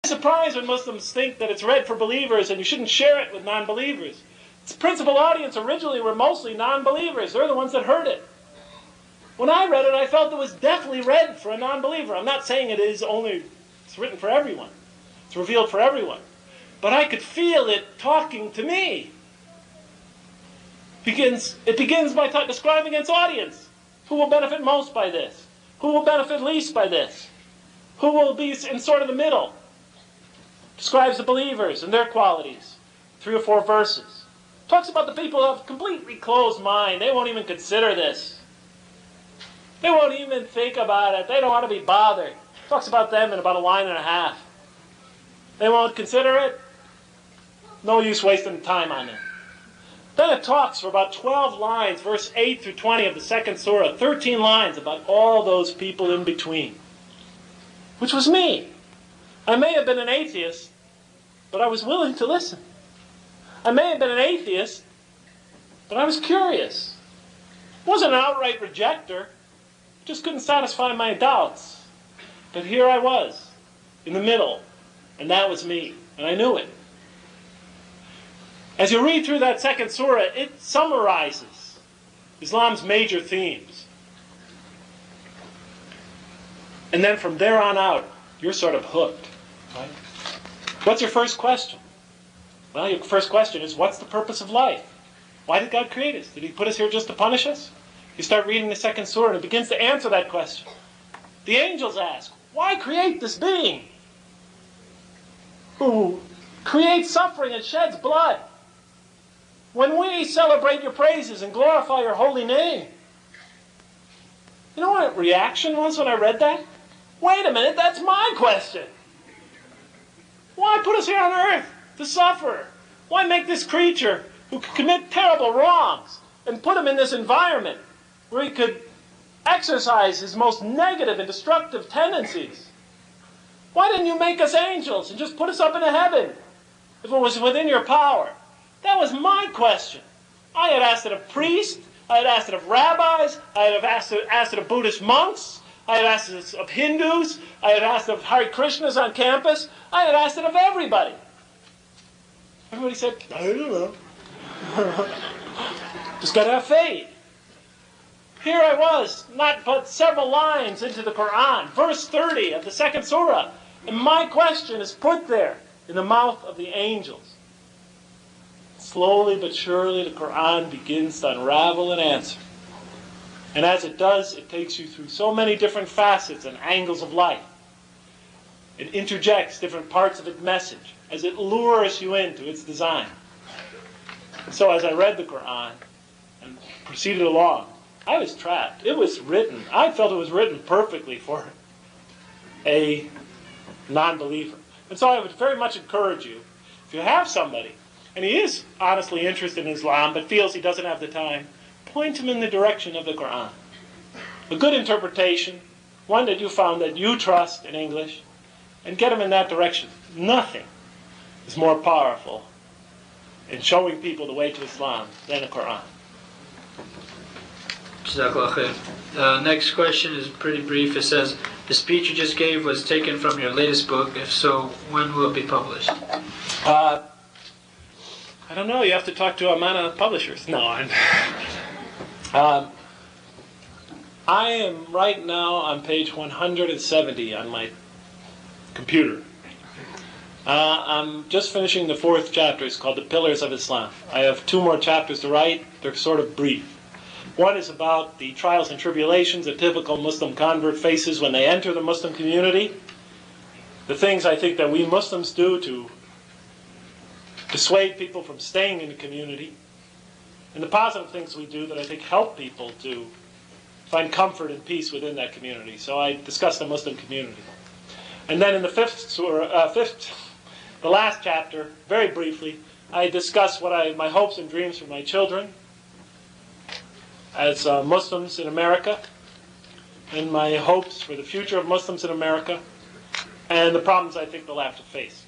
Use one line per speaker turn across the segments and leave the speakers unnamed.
surprised when Muslims think that it's read for believers and you shouldn't share it with non-believers. Its principal audience originally were mostly non-believers. They're the ones that heard it. When I read it, I felt it was definitely read for a non-believer. I'm not saying it's written for everyone. It's revealed for everyone. But I could feel it talking to me. It begins by describing its audience. Who will benefit most by this? Who will benefit least by this? Who will be in sort of the middle? Describes the believers and their qualities. 3 or 4 verses. Talks about the people who have a completely closed mind. They won't even consider this. They won't even think about it. They don't want to be bothered. Talks about them in about 1.5 lines. They won't consider it. No use wasting time on it. Then it talks for about 12 lines, verse 8 through 20 of the 2nd surah, 13 lines about all those people in between. Which was me. I may have been an atheist, but I was willing to listen. I may have been an atheist, but I was curious. I wasn't an outright rejecter. Just couldn't satisfy my doubts. But here I was, in the middle, and that was me, and I knew it. As you read through that 2nd surah, it summarizes Islam's major themes. And then from there on out, you're sort of hooked. Right? What's your first question? Well, your first question is, what's the purpose of life? Why did God create us? Did He put us here just to punish us? You start reading the 2nd surah, and it begins to answer that question. The angels ask, why create this being who creates suffering and sheds blood when we celebrate your praises and glorify your holy name? You know what reaction was when I read that? Wait a minute, that's my question. Why put us here on earth to suffer? Why make this creature who could commit terrible wrongs and put him in this environment where he could exercise his most negative and destructive tendencies? Why didn't you make us angels and just put us up into heaven if it was within your power? That was my question. I had asked it of priests. I had asked it of rabbis. I had asked it of Buddhist monks. I had asked it of Hindus. I had asked it of Hare Krishnas on campus. I had asked it of everybody. Everybody said, I don't know. Just got to have faith. Here I was, not but several lines into the Qur'an, verse 30 of the 2nd surah, and my question is put there in the mouth of the angels. Slowly but surely the Qur'an begins to unravel and answer. And as it does, it takes you through so many different facets and angles of life. It interjects different parts of its message as it lures you into its design. So as I read the Qur'an and proceeded along, I was trapped. It was written. I felt it was written perfectly for a non-believer. And so I would very much encourage you, if you have somebody, and he is honestly interested in Islam, but feels he doesn't have the time, point him in the direction of the Qur'an. A good interpretation, one that you found that you trust in English, and get him in that direction. Nothing is more powerful in showing people the way to Islam than the Qur'an.
Next question is pretty brief. It says, the speech you just gave was taken from your latest book. If so, when will it be published?
I don't know. You have to talk to Amana Publishers. No, I am right now on page 170 on my computer. I'm just finishing the 4th chapter. It's called The Pillars of Islam. I have 2 more chapters to write. They're sort of brief. One is about the trials and tribulations a typical Muslim convert faces when they enter the Muslim community. The things I think that we Muslims do to dissuade people from staying in the community. And the positive things we do that I think help people to find comfort and peace within that community. So I discuss the Muslim community. And then in the 5th surah, the last chapter, very briefly, I discuss my hopes and dreams for my children as Muslims in America, and my hopes for the future of Muslims in America, and the problems I think they'll have to face.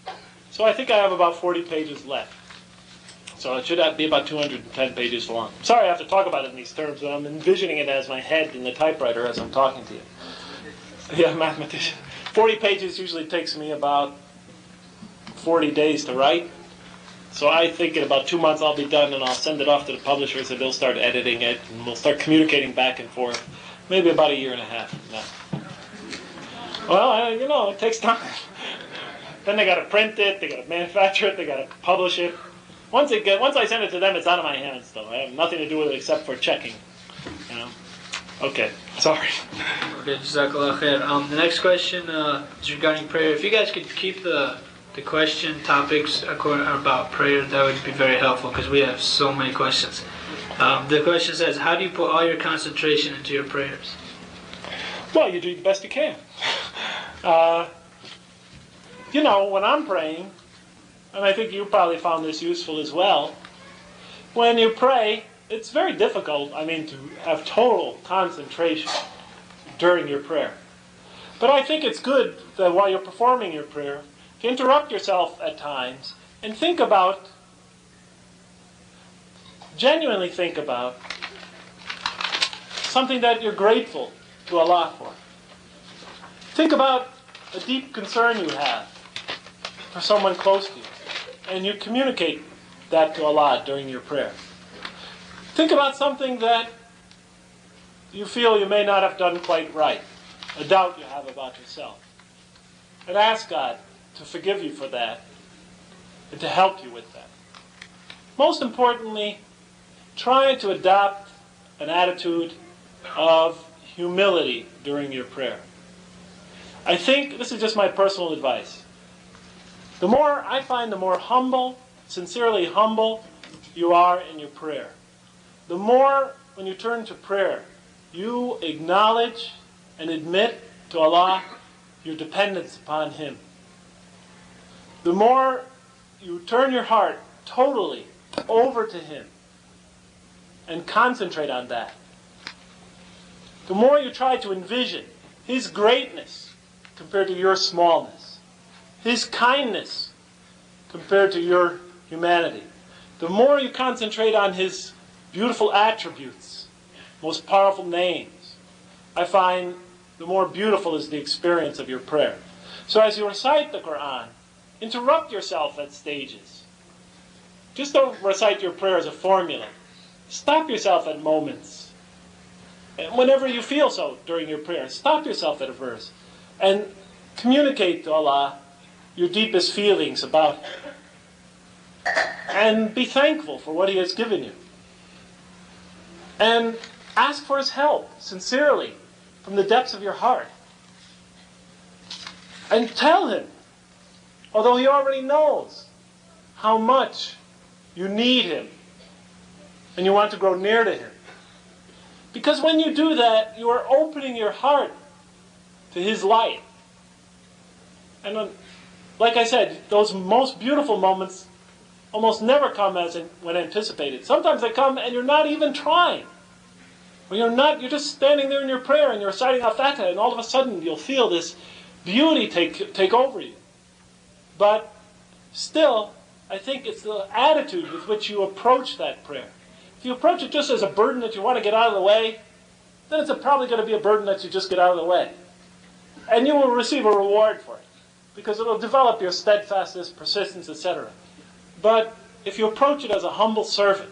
So I think I have about 40 pages left. So it should be about 210 pages long. Sorry I have to talk about it in these terms, but I'm envisioning it as my head in the typewriter as I'm talking to you. Yeah, mathematician. 40 pages usually takes me about 40 days to write. So I think in about 2 months I'll be done, and I'll send it off to the publishers, and they'll start editing it, and we'll start communicating back and forth. Maybe about a year and a half from now. Well, it takes time. Then they got to print it, they got to manufacture it, they got to publish it. Once I send it to them, it's out of my hands, though. I have nothing to do with it except for checking. Okay, sorry.
Okay, Jazakallah khair. The next question is regarding prayer. If you guys could keep the question topics about prayer, that would be very helpful, because we have so many questions. The question says, how do you put all your concentration into your prayers?
Well, you do the best you can. When I'm praying, and I think you probably found this useful as well, when you pray, it's very difficult, to have total concentration during your prayer. But I think it's good that while you're performing your prayer, to interrupt yourself at times and genuinely think about something that you're grateful to Allah for. Think about a deep concern you have for someone close to you, and you communicate that to Allah during your prayer. Think about something that you feel you may not have done quite right, a doubt you have about yourself, and ask God to forgive you for that and to help you with that. Most importantly, try to adopt an attitude of humility during your prayer. I think this is just my personal advice. The more humble, sincerely humble you are in your prayer, the more, when you turn to prayer, you acknowledge and admit to Allah your dependence upon Him. The more you turn your heart totally over to Him and concentrate on that, the more you try to envision His greatness compared to your smallness, His kindness compared to your humanity, the more you concentrate on His beautiful attributes, most powerful names, I find the more beautiful is the experience of your prayer. So as you recite the Qur'an, interrupt yourself at stages. Just don't recite your prayer as a formula. Stop yourself at moments. And whenever you feel so during your prayer, stop yourself at a verse and communicate to Allah your deepest feelings about Him. And be thankful for what He has given you. And ask for His help, sincerely, from the depths of your heart. And tell Him, although He already knows how much you need Him and you want to grow near to Him. Because when you do that, you are opening your heart to His light. And like I said, those most beautiful moments almost never come as when anticipated. Sometimes they come and you're not even trying. Or you're just standing there in your prayer and you're reciting Al-Fatiha, and all of a sudden you'll feel this beauty take over you. But still, I think it's the attitude with which you approach that prayer. If you approach it just as a burden that you want to get out of the way, then it's probably going to be a burden that you just get out of the way. And you will receive a reward for it, because it will develop your steadfastness, persistence, etc. But if you approach it as a humble servant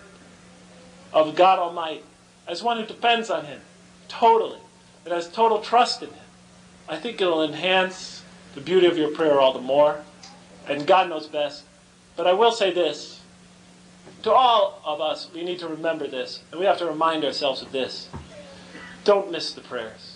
of God Almighty, as one who depends on Him totally, and has total trust in Him, I think it will enhance the beauty of your prayer all the more. And God knows best. But I will say this. To all of us, we need to remember this. And we have to remind ourselves of this. Don't miss the prayers.